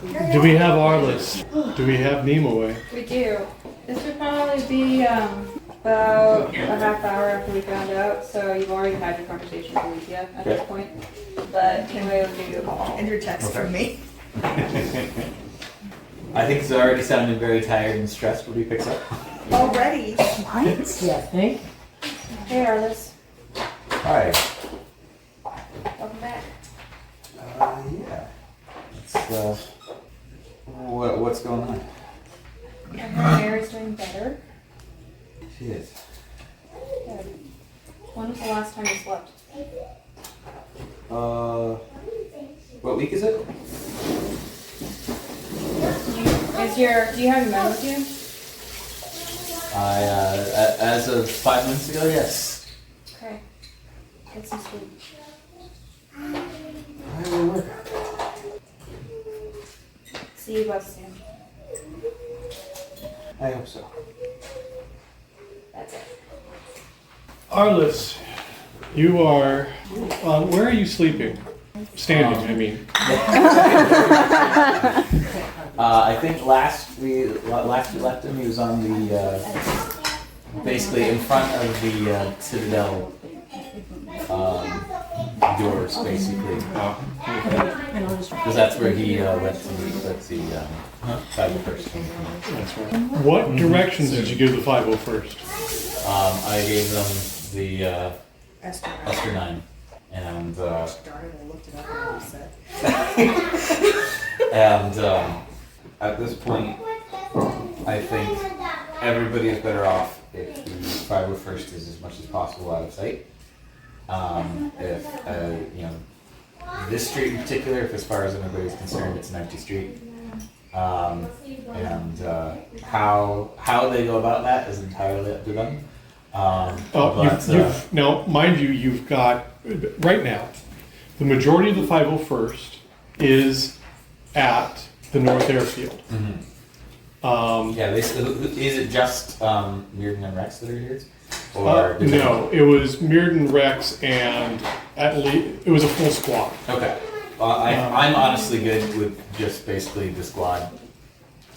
Do we have Arlis? Do we have Nimue? We do. This would probably be about a half hour after we found out, so you've already had your conversation with Alicia at this point. But anyway, we'll give you a call. And your text from me. I think he's already sounding very tired and stressed when he picks up. Already? What? Yeah, think. Hey, Arlis. Hi. Welcome back. Yeah. It's, what's going on? I heard Mary's doing better. She is. Good. When was the last time you slept? What week is it? Do you have your med with you? As of 5 minutes ago, yes. Okay. Get some sleep. I will work. See you both soon. I hope so. That's it. Arlis, you are. Where are you sleeping? Standing, I mean. I think last we left him, he was on the basically in front of the Citadel doors, basically. Because that's where he went to meet with the 501st. That's right. What directions did you give the 501st? I gave them the Esther 9, and darn it, I looked it up and you said. and at this point, I think everybody is better off if the 501st is as much as possible out of sight. If this street in particular, if as far as anybody's concerned, it's an empty street. And how they go about that is entirely up to them. Now, mind you, you've got, right now, the majority of the 501st is at the North Airfield. Mm-hmm. Is it just Mearden and Rex that are here? Or No, it was Mearden, Rex, and at least, it was a full squad. Okay. I'm honestly good with just basically the squad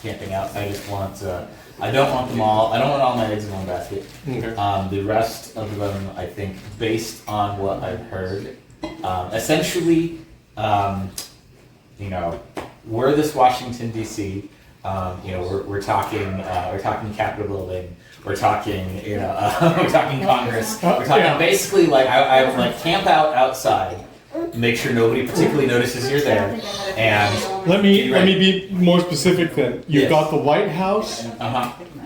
camping out. I just want I don't want them all. I don't want all my eggs in one basket. Okay. The rest of them, I think, based on what I've heard, essentially, we're this Washington D.C. We're talking Capitol building. We're talking, we're talking Congress. We're talking basically like I would like camp out outside. Make sure nobody particularly notices you're there, and let me be more specific. Then you've got the White House,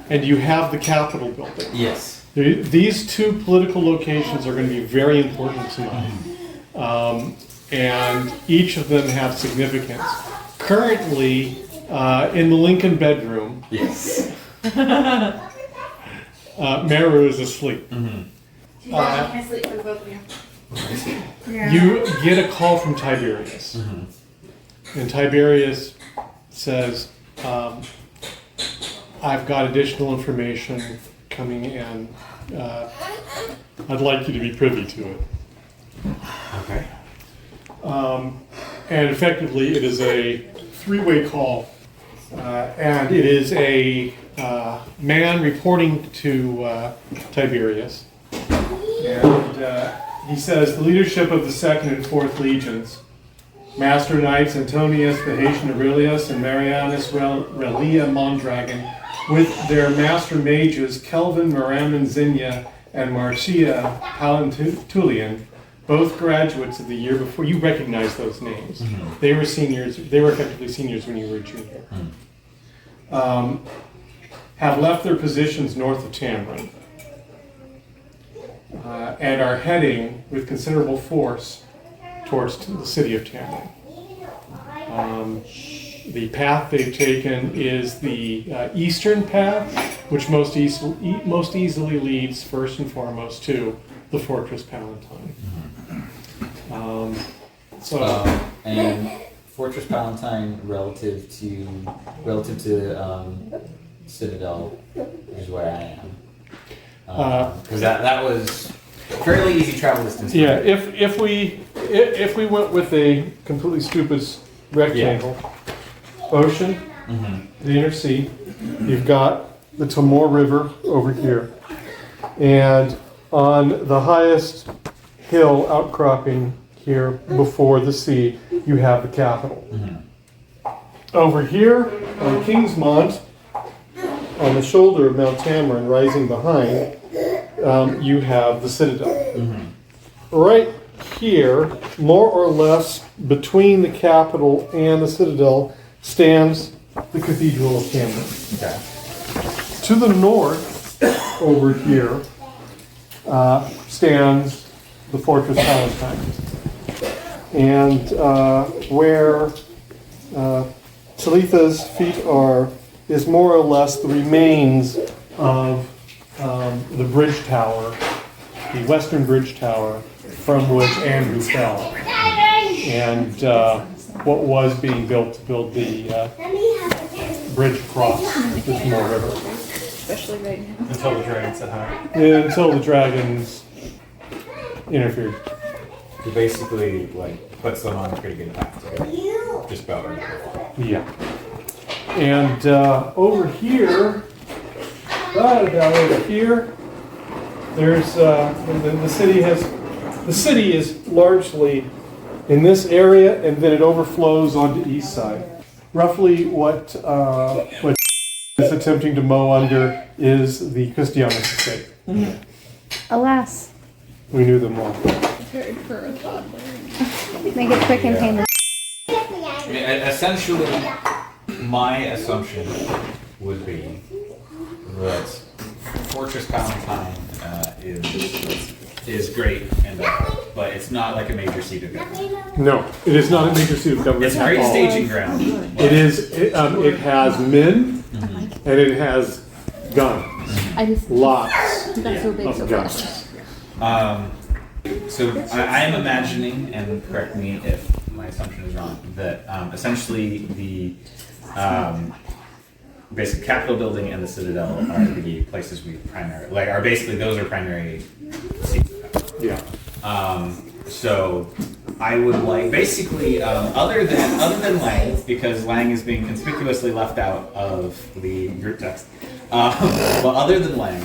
and you have the Capitol building. Yes. These two political locations are going to be very important tonight, and each of them have significance. Currently, in the Lincoln bedroom, yes, Meru is asleep. You guys can't sleep for both of you. You get a call from Tiberius, and Tiberius says, I've got additional information coming in. I'd like you to be privy to it. Okay. And effectively, it is a three-way call, and it is a man reporting to Tiberius, and he says, the leadership of the 2nd and 4th Legions, Master Knights Antonius, Phaeton Aurelius, and Marianus Relia Mondragon, with their Master Mages Kelvin, Maraman Zinnia, and Marcia Palantulian, both graduates of the year before. You recognize those names. They were seniors. They were effectively seniors when you were a junior. Have left their positions north of Tamron. And are heading with considerable force towards the city of Tamron. The path they've taken is the eastern path, which most easily leads first and foremost to the Fortress Palatine. And Fortress Palatine relative to Citadel is where I am. Because that was fairly easy travel distance. Yeah, if we went with a completely stupid rectangle, ocean, Mm-hmm. the inner sea. You've got the Timor River over here. And on the highest hill outcropping here before the sea, you have the capital. Over here on Kingsmont, on the shoulder of Mount Tamarin, rising behind, you have the citadel. Right here, more or less between the capital and the citadel, stands the Cathedral of Camden. Okay. To the north, over here, stands the Fortress Palatine. And where Talitha's feet are, is more or less the remains of the bridge tower, the western bridge tower, from which Andrew fell. And what was being built to build the bridge across the Timor River. Especially right now. Until the dragon said hi. Until the dragons interfered. He basically like puts them on a pretty good path to go. Just about right. Yeah. And over here, right about over here, there's the city has, the city is largely in this area, and then it overflows onto the east side. Roughly what is attempting to mow under is the Christianus estate. Alas, We knew them all. Prepared for a toddler. make it quick and painless. I mean, essentially, my assumption would be that Fortress Palatine is great, and but it's not like a major seat of government. No, it is not a major seat of government It's a at great all. staging ground. It is. It has men, and it has guns. I just Lots that's so big so of far. guns. So I am imagining, and correct me if my assumption is wrong, that essentially the basic Capitol building and the Citadel are the places we are basically those are primary seats of power. Yeah. So I would like basically other than Lang, because Lang is being conspicuously left out of the group text. But other than Lang,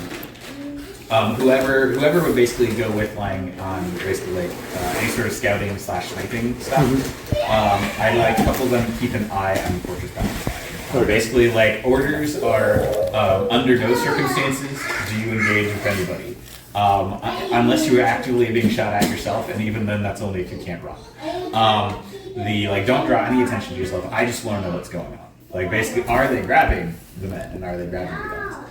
whoever would basically go with Lang on basically like any sort of scouting / sniping stuff, I'd like a couple of them to keep an eye on Fortress Palatine. Basically, like orders are under no circumstances do you engage with anybody. Unless you are actively being shot at yourself, and even then, that's only if you can't run. Don't draw any attention to yourself. I just want to know what's going on. Like basically, are they grabbing the men and are they grabbing the guns?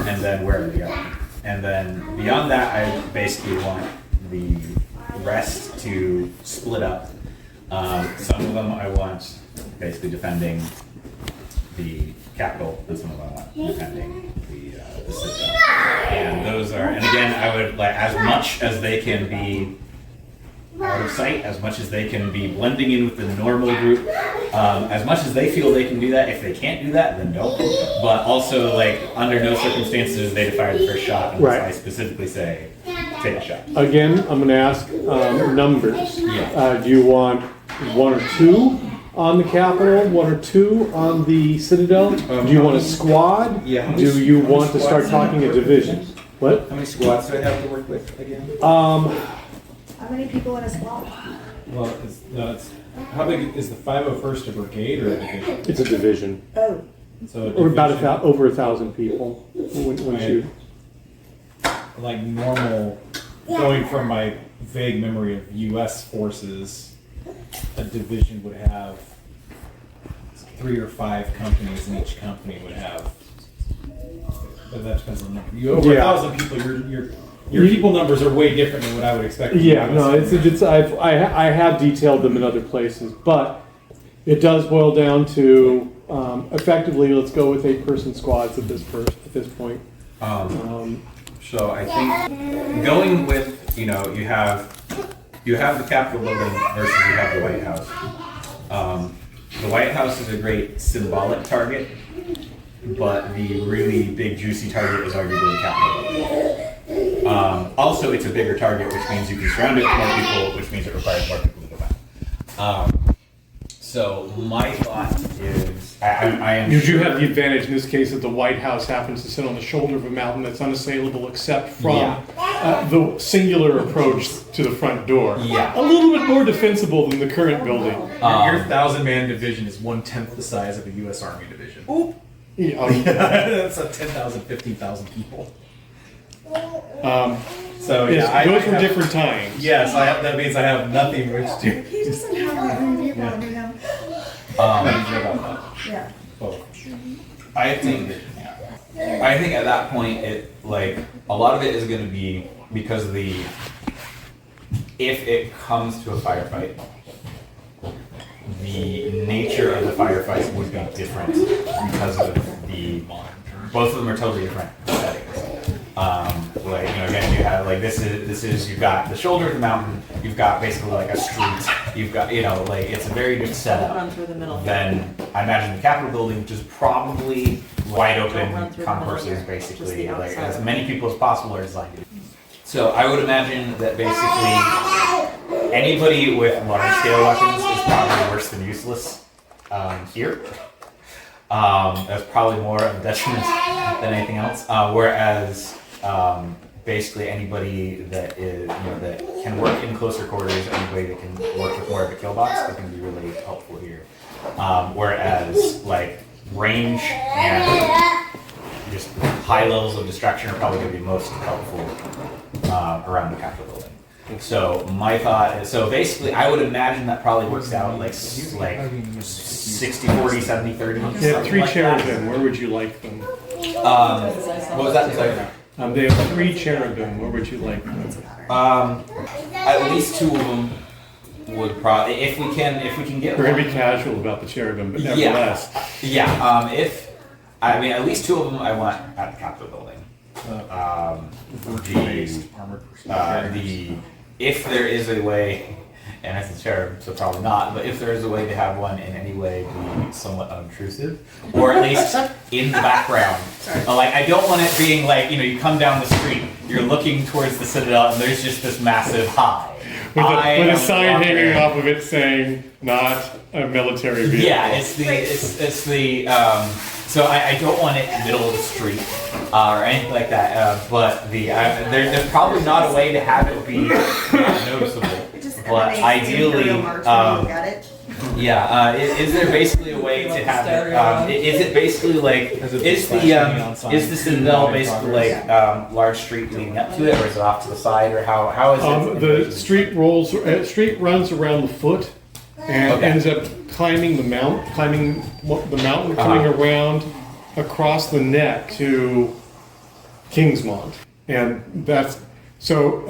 And then where are they going? And then beyond that, I basically want the rest to split up. Some of them I want basically defending the capital, and some of them I want defending the citadel. And those are, and again, I would like as much as they can be out of sight, as much as they can be blending in with the normal group, as much as they feel they can do that. If they can't do that, then don't. But also, like, under no circumstances they fire the first shot, unless Right. I specifically say, take a shot. Again, I'm going to ask numbers. Yeah. Do you want 1 or 2 on the Capitol, 1 or 2 on the Citadel? Do you want a squad? Yeah, how many Do you how many want to start squads talking a division? What? How many squads do I have to work with again? How many people in a squad? Well, it's how big is the 501st a brigade or a division? It's a division. Oh, So Or about division, over 1,000 people. Once you. like normal, going from my vague memory of U.S. forces, a division would have 3 or 5 companies, and each company would have. But that depends on the number. You over Yeah. 1,000 people, your people numbers are way different than what I would expect. from Yeah, US no, it's I have detailed them in other places, but it does boil down to effectively, let's go with 8-person squads at this point. So I think going with, you have the Capitol building versus you have the White House. The White House is a great symbolic target, but the really big juicy target is arguably the Capitol building. Also, it's a bigger target, which means you can surround it with more people, which means it requires more people to go back. So my thought is, I am You do sure- have the advantage in this case that the White House happens to sit on the shoulder of a mountain that's unassailable except from the singular approach to the front door. Yeah. A little bit more defensible than the current building. Your 1,000-man division is 1/10 the size of a U.S. Army division. Yeah, That's a 10,000, 15,000 people. So yes, those were different times. Yes, that means I have nothing which to. He doesn't have that many people under him. Yeah. I think at that point, a lot of it is going to be because if it comes to a firefight, the nature of the firefight would be different because of both of them are totally different settings. Again, you have you've got the shoulder of the mountain, you've got basically like a street, you've got, it's a very different setup Run through the middle. than I imagine the Capitol building, which is probably wide Don't run open through the concourses, middle, just basically, the like outside. as many people as possible are designed to. So I would imagine that basically anybody with large scale weapons is probably worse than useless here. That's probably more of a detriment than anything else. Whereas basically anybody that is that can work in closer quarters, anybody that can work with more of a kill box, is going to be really helpful here. Whereas like range and just high levels of distraction are probably going to be most helpful around the Capitol building. So my thought is, so basically I would imagine that probably works out like 60-40, 70-30. They have three like cherubim. that. Where would you like them? What was that? Sorry. They have three cherubim. Where would you like them? At least two of them would probably, if we can get We're one. gonna be casual about the cherubim, but nevertheless. At least two of them I want at the Capitol building. If there is a way, and it's a cherub, so probably not, but if there is a way to have one in any way be somewhat unobtrusive, or at least in the background. I don't want it being like, you come down the street, you're looking towards the Citadel, and there's just this massive high. With a sign hanging off of it saying, not a military vehicle. Yeah, so I don't want it in the middle of the street or anything like that. But there's probably not a way to have it be noticeable. But ideally, is there basically a way to have it? Is it basically like is the Citadel basically like large street leading up to it, or is it off to the side, or how is it? The street runs around the foot and ends up climbing the mountain, coming around across the neck to Kingsmont, and that's so.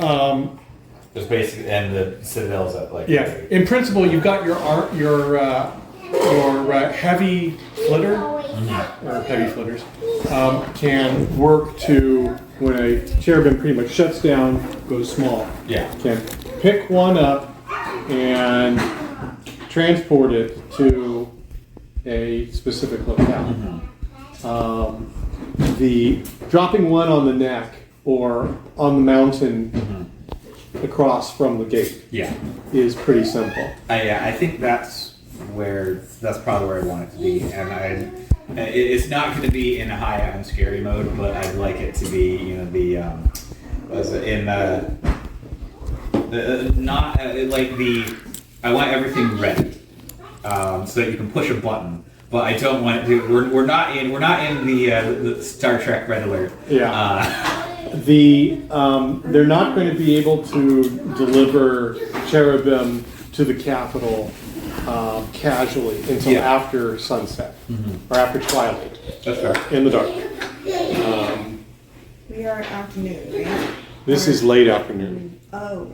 There's basically, and the Citadel's at like. Yeah, in principle, you've got your heavy flitter, or heavy flitters, can work to, when a cherubim pretty much shuts down, goes small. Yeah. Can pick one up and transport it to a specific locale. The dropping one on the neck or on the mountain across from the gate is pretty simple. I think that's probably where I want it to be, and it's not going to be in a high I'm scary mode, but I'd like it to be I want everything ready so that you can push a button. But I don't want it to. We're not in the Star Trek Red Alert. They're not going to be able to deliver cherubim to the Capitol casually until after sunset or after twilight. That's fair. In the dark. We are afternoon, right? This is late afternoon. Oh.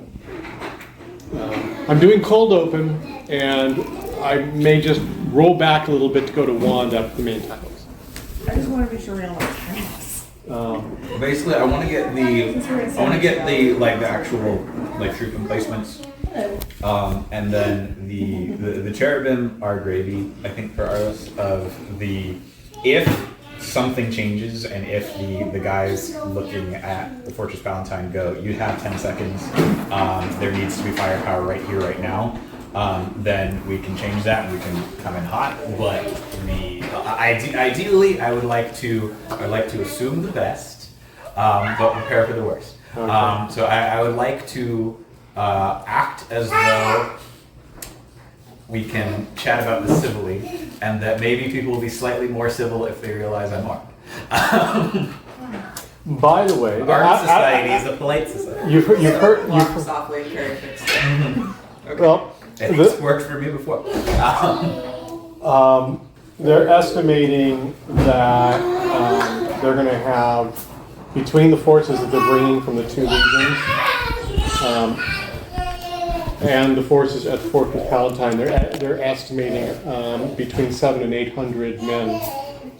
I'm doing cold open, and I may just roll back a little bit to go to wand up the main titles. I just want to be sure we don't like chaos. Basically, I want to get the actual troop emplacements, and then the cherubim are gravy. I think for Arlis if something changes and if the guys looking at the Fortress Valentine go, you have 10 seconds. There needs to be firepower right here, right now. then we can change that and we can come in hot. But ideally, I'd like to assume the best, but prepare for the worst. Okay. So I would like to act as though we can chat about this civilly, and that maybe people will be slightly more civil if they realize I'm armed. By the way, Art society is a polite society. you've heard. Walk softly and carry fixed. Okay. Well, It's worked for me before. they're estimating that they're going to have, between the forces that they're bringing from the 2 legions and the forces at Fort Palatine, they're estimating between 700 and 800 men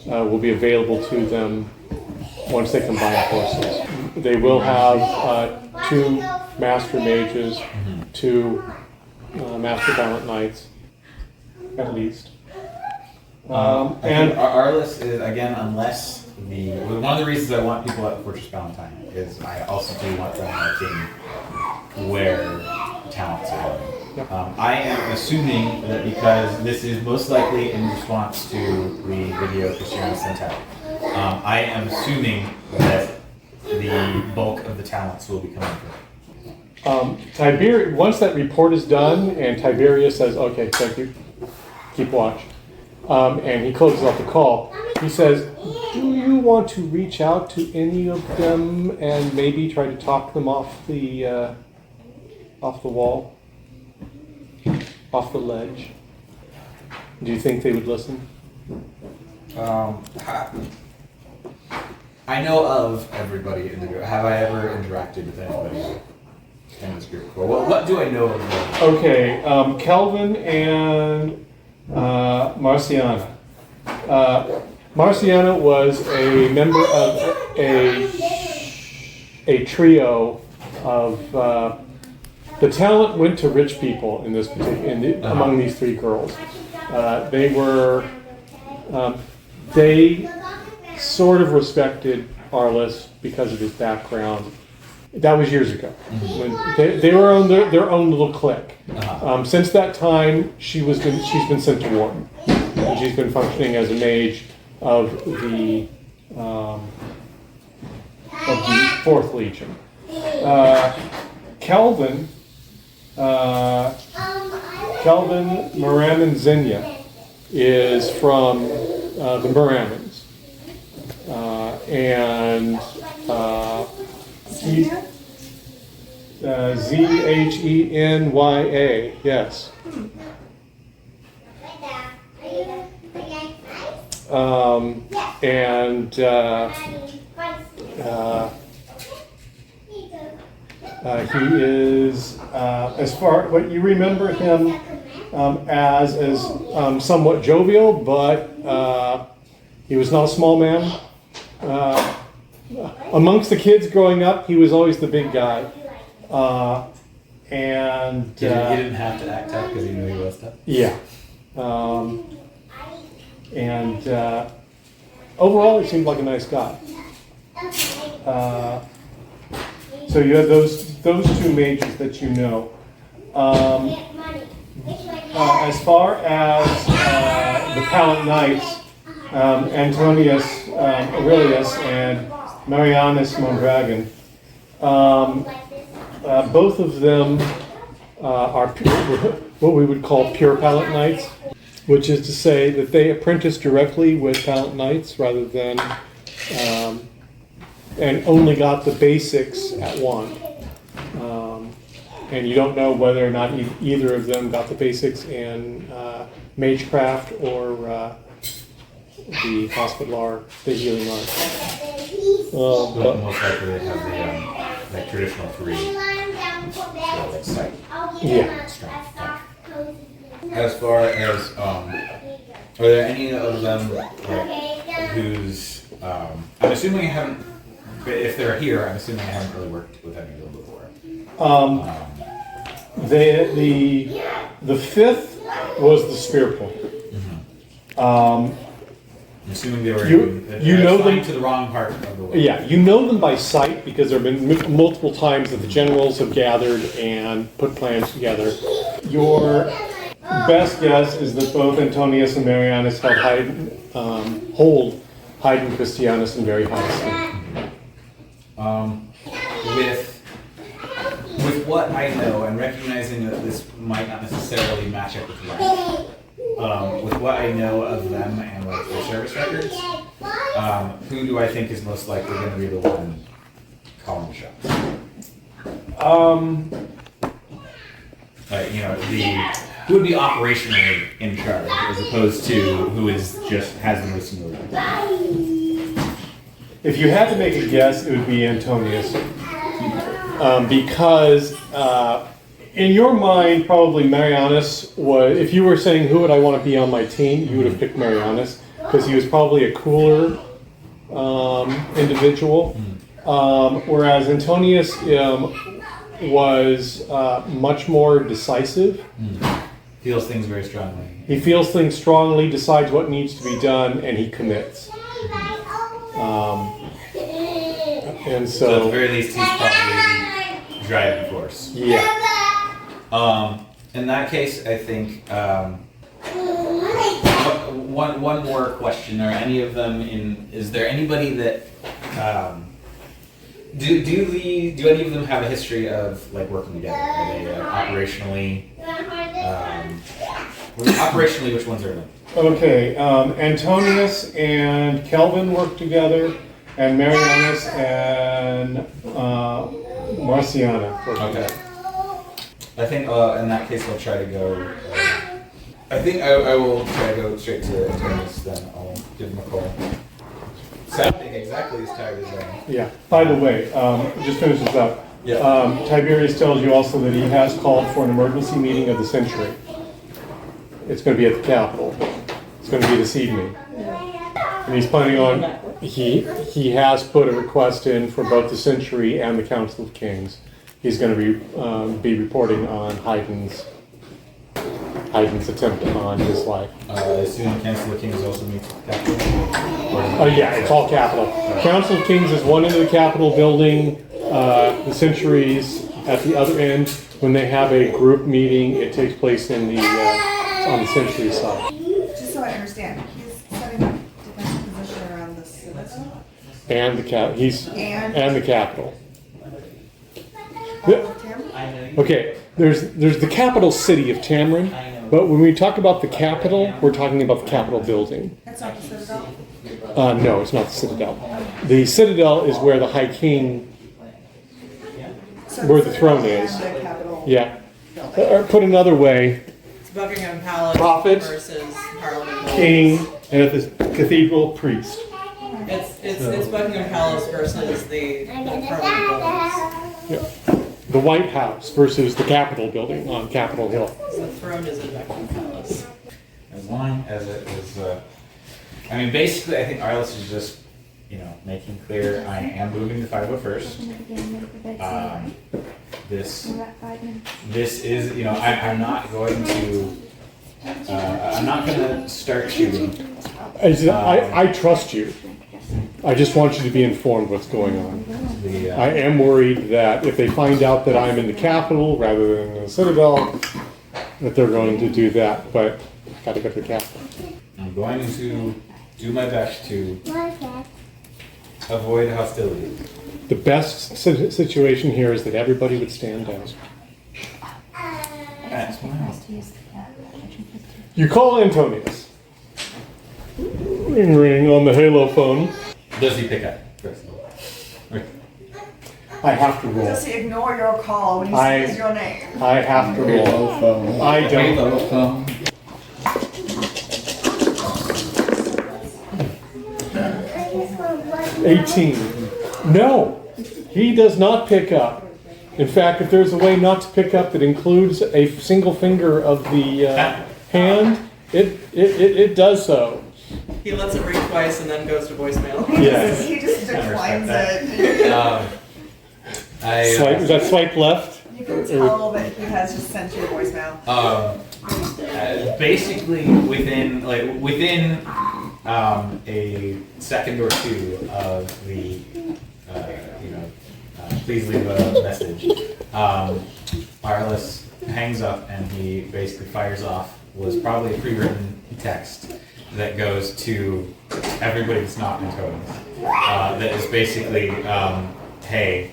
will be available to them once they combine forces. They will have 2 master mages, 2 master valiant knights, at least. And Arlis is, again, unless one of the reasons I want people at Fortress Valentine is I also do want them looking where talents are going. Yep. I am assuming that because this is most likely in response to the video Christiana sent out, I am assuming that the bulk of the talents will be coming from. Once that report is done and Tiberius says, okay, thank you, keep watch, and he closes off the call, he says, do you want to reach out to any of them and maybe try to talk them off the wall, off the ledge? Do you think they would listen? I know of everybody in the group. Have I ever interacted with anybody in this group before? What do I know of them? Okay, Kelvin and Marciana. Marciana was a member of a trio of the talent went to rich people in this among these 3 girls. They sort of respected Arlis because of his background. That was years ago. When they were on their own little clique. Since that time, she's been sent to war, and she's been functioning as a mage of the 4th Legion. Kelvin, Moran, and Xenia is from the Moramans, and Zhenya, yes. He is, as far what you remember him as somewhat jovial, but he was not a small man. Amongst the kids growing up, he was always the big guy. He didn't have to act out because he knew he was tough. Yeah. Overall, he seemed like a nice guy. So you have those 2 mages that you know. As far as the Palant Knights, Antonius Aurelius and Marianus Mondragon, both of them are what we would call pure Palant Knights, which is to say that they apprentice directly with Palant Knights rather than and only got the basics at 1. And you don't know whether or not either of them got the basics in Magecraft or the Hospitalar, the healing art. But most likely they have the traditional 3. So like sight, Yeah. strength, touch. As far as, are there any of them who's, I'm assuming I haven't, if they're here, I'm assuming I haven't really worked with any of them before. The 5th was the spear point. I'm assuming they were you know them to the wrong part of the world. Yeah, you know them by sight because there have been multiple times that the generals have gathered and put plans together. your best guess is that both Antonius and Marianus hold Haydn Christianus in very high esteem. With what I know, and recognizing that this might not necessarily match up with mine, with what I know of them and like their service records, who do I think is most likely going to be the one calling the shots? Who would be operationally in charge, as opposed to who is just has the most seniority? If you had to make a guess, it would be Antonius. Because in your mind, probably Marianus was, if you were saying who would I want to be on my team, you would have picked Marianus, because he was probably a cooler individual. Whereas Antonius was much more decisive. Feels things very strongly. He feels things strongly, decides what needs to be done, and he commits. And So at the so, very least, he's probably the driving force. yeah. In that case, I think one more question: Are any of them in? Is there anybody that do any of them have a history of like working together? Are they operationally? Operationally, which ones are them? Okay, Antonius and Kelvin work together, and Marianus and Marciana work Okay. together. I think in that case I'll try to go. I think I will try to go straight to Antonius. Then I'll give him a call. Sounding exactly as tired as I am. Yeah, by the way, just finish this up. Yeah. Tiberius tells you also that he has called for an emergency meeting of the century. It's going to be at the Capitol. It's going to be this evening. And he's planning on, he has put a request in for both the century and the Council of Kings. He's going to be reporting on Haydn's attempt on his life. Soon Council of Kings also meets Capitol. Yeah, it's all Capitol. Council of Kings is one end of the Capitol building. The centuries at the other end. When they have a group meeting, it takes place in the on the century side. Just so I understand, he's setting up defensive position around the city. And the and the Capitol. All of him? Okay, there's the capital city of Tamrin, but when we talk about the Capitol, we're talking about the Capitol building. That's not the Citadel? No, it's not the Citadel. The Citadel is where the High King, So where the throne Citadel is. and the Capitol yeah. building. Or put another way, It's Buckingham Palace Prophet, versus Parliament. King, and the cathedral priest. It's Buckingham Palace versus the Parliament buildings. Yeah. The White House versus the Capitol building on Capitol Hill. The throne is in Buckingham Palace. As long as it is, I mean, basically, I think Arlis is just, making clear I am moving to 501st. This is, I'm not going to, I'm not going to start shooting. I trust you. I just want you to be informed what's going on. I am worried that if they find out that I'm in the Capitol rather than in the Citadel, that they're going to do that, but gotta go to the Capitol. I'm going to do my best to avoid hostility. The best situation here is that everybody would stand down. That's wow. You call Antonius. Ring ring on the Halo phone. Does he pick up? First? I have to roll. Does he ignore your call when he says your name? I have to roll. I don't. 18. No, he does not pick up. In fact, if there's a way not to pick up that includes a single finger of the hand, it does so. He lets it ring twice and then goes to voicemail. Yes. He just declines it. Is that swipe left? You can tell that he has just sent you a voicemail. Basically, within a second or two of the, please leave a message. Arlis hangs up and he basically fires off was probably a pre-written text that goes to everybody that's not Antonius. That is basically, hey,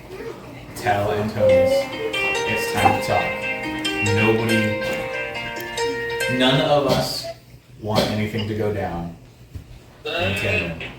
tell Antonius it's time to talk. None of us want anything to go down in Cameron.